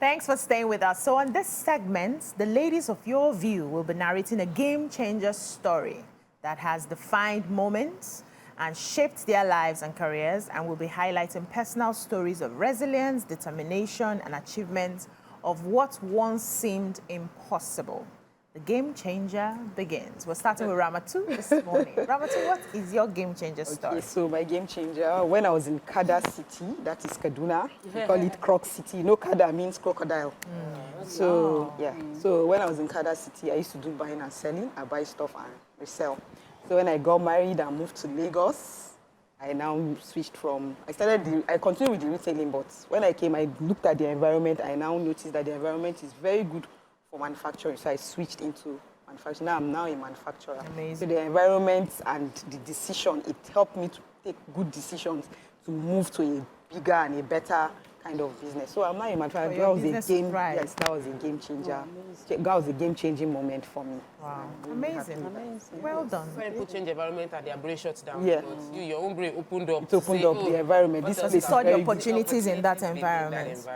Thanks for staying with us. So on this segment, the ladies of your view will be narrating a game changer story that has defined moments and shaped their lives and careers, and will be highlighting personal stories of resilience, determination, and achievement of what once seemed impossible. The game changer begins. We're starting with Ramatu this morning. Ramatu, what is your game changer story? Okay, so my game changer, when I was in Kada City, that is Kaduna, we call it Croc City. You know, Kada means crocodile. So, yeah. So when I was in Kada City, I used to do buying and selling. I buy stuff and resell. So when I got married and moved to Lagos, I now switched from, I continued with the retailing, but when I came, I looked at the environment. I now noticed that the environment is very good for manufacturing, so I switched into manufacturing. Now I'm a manufacturer. Amazing. So the environment and the decision, it helped me to take good decisions to move to a bigger and a better kind of business. So I'm now a manufacturer. That was a game changer. That was a game-changing moment for me. Wow, amazing. Well done. When people change the environment and their brain shuts down, Yeah. but your own brain opened up. It opened up the environment. This You place saw is the very opportunities in that environment.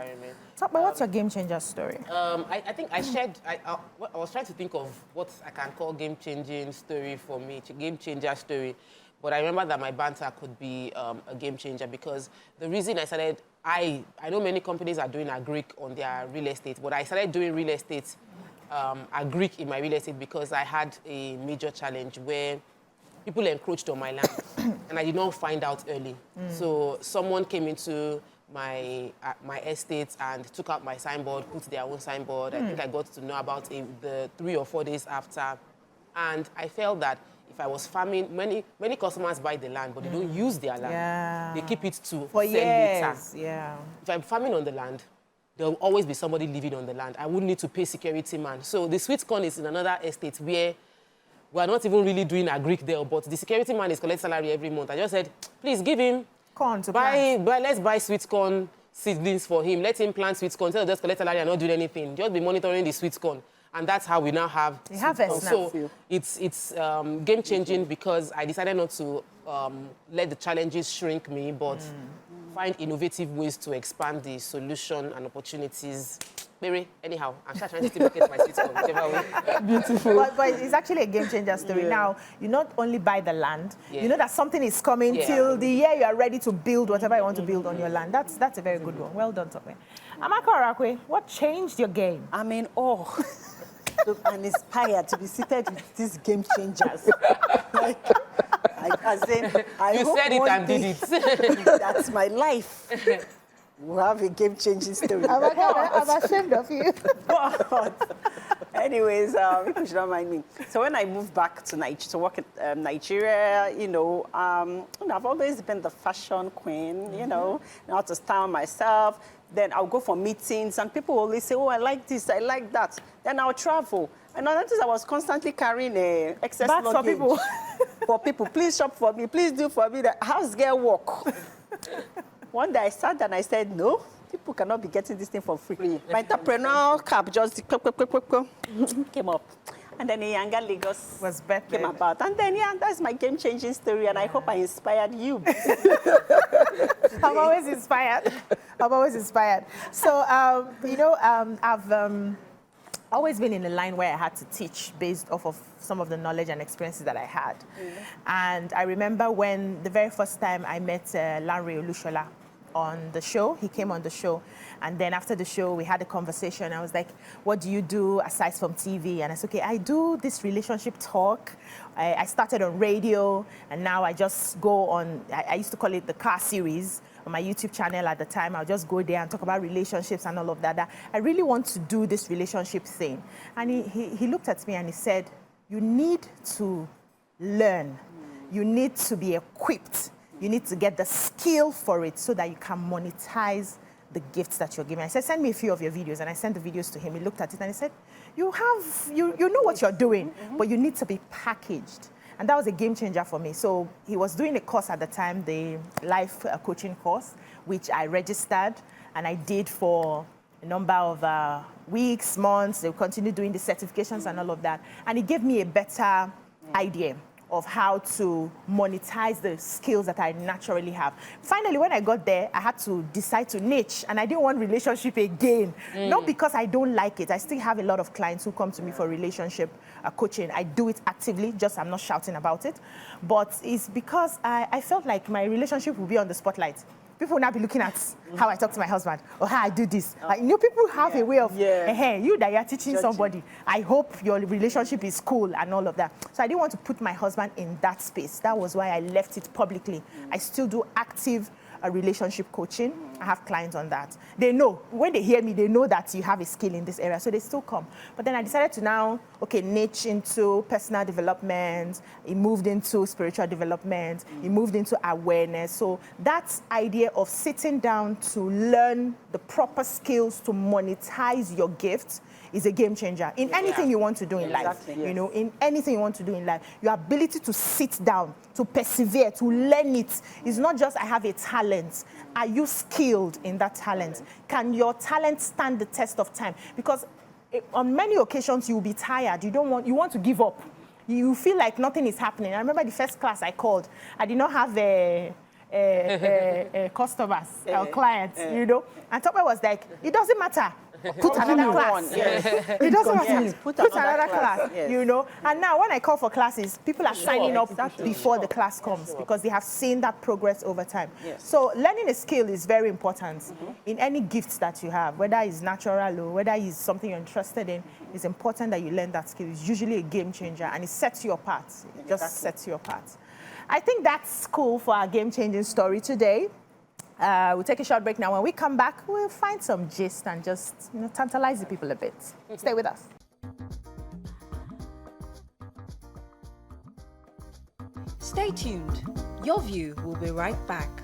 Talk about what's your game changer story? I think I shared, I was trying to think of what I can call game-changing story for me, game changer story. But I remember that my banter could be a game changer, because the reason I started, I know many companies are doing agric on their real estate, but I started doing real estate, agric in my real estate, because I had a major challenge where people encroached on my land and I did not find out early. So someone came into my estate and took out my signboard, put their own signboard. I think I got to know about it the 3 or 4 days after. And I felt that if I was farming, many customers buy the land, but they don't use their land. Yeah. They keep it to sell For later. years, yeah. If I'm farming on the land, there will always be somebody living on the land. I wouldn't need to pay security man. So the sweet corn is in another estate where we're not even really doing agric there, but the security man is collecting salary every month. I just said, please give him, Corn to plant. let's buy sweet corn seedlings for him. Let him plant sweet corn instead of just collect salary and not doing anything. Just be monitoring the sweet corn. And that's how we now have harvest now. So it's game-changing, because I decided not to let the challenges shrink me, but find innovative ways to expand the solution and opportunities. Mary, anyhow, I'm trying to still market my sweet corn, whichever way. Beautiful. But it's actually a game changer story. Now, you not only buy the land, you know that something is coming till the year you are ready to build whatever you want to build on your land. That's a very good one. Well done, Tokwe. Amaka Orakwe, what changed your game? I mean, I'm inspired to be seated with these game changers. I You hope said it one and did day it. That's my life. We'll have a game-changing story. I'm ashamed of you. But anyways, people should not mind me. So when I moved back to work in Nigeria, I've always been the fashion queen, now to style myself. Then I'll go for meetings, and people will always say, oh, I like this, I like that. Then I'll travel. And I noticed I was constantly carrying excess luggage. For people. For people, please shop for me, please do for me the house girl work. One day I sat down and I said, no, people cannot be getting this thing for free. My entrepreneurial cap just came up. And then a younger Lagos came about. And then, that's my game-changing story, and I hope I inspired you. I'm always inspired. So, I've always been in a line where I had to teach based off of some of the knowledge and experiences that I had. And I remember when the very first time I met Larry Olushola on the show. He came on the show, and then after the show we had a conversation. I was like, what do you do aside from TV? And I said, okay, I do this relationship talk. I started on radio, and now I just go on, I used to call it the car series on my YouTube channel at the time. I'll just go there and talk about relationships and all of that. I really want to do this relationship thing. And he looked at me and he said, you need to learn. You need to be equipped. You need to get the skill for it so that you can monetize the gifts that you're giving. I said, send me a few of your videos. And I sent the videos to him. He looked at it and he said, you know what you're doing, but you need to be packaged. And that was a game changer for me. So he was doing a course at the time, the life coaching course, which I registered and I did for a number of weeks, months. They continued doing the certifications and all of that. And it gave me a better idea of how to monetize the skills that I naturally have. Finally, when I got there, I had to decide to niche, and I didn't want relationship again. Not because I don't like it. I still have a lot of clients who come to me for relationship coaching. I do it actively, just I'm not shouting about it. But it's because I felt like my relationship will be on the spotlight. People will now be looking at how I talk to my husband or how I do this. Like, people have a way of, hey, you that you're teaching somebody, I hope your relationship is cool and all of that. So I didn't want to put my husband in that space. That was why I left it publicly. I still do active relationship coaching. I have clients on that. They know, when they hear me, they know that you have a skill in this area, so they still come. But then I decided to now, niche into personal development. It moved into spiritual development. It moved into awareness. So that idea of sitting down to learn the proper skills to monetize your gifts is a game changer in anything you want to do in life. In anything you want to do in life, your ability to sit down, to persevere, to learn it is not just I have a talent. Are you skilled in that talent? Can your talent stand the test of time? Because on many occasions you'll be tired. You want to give up. You feel like nothing is happening. I remember the first class I called. I did not have customers or clients, And Topper was like, it doesn't matter. Put another class. It doesn't matter. Put another class, And now when I call for classes, people are signing up before the class comes because they have seen that progress over time. So learning a skill is very important in any gifts that you have, whether it's natural or whether it's something you're interested in. It's important that you learn that skill. It's usually a game changer and it sets you apart. It just sets you apart. I think that's cool for our game-changing story today. We'll take a short break now. When we come back, we'll find some gist and just tantalize the people a bit. Stay with us. Stay tuned. Your View will be right back.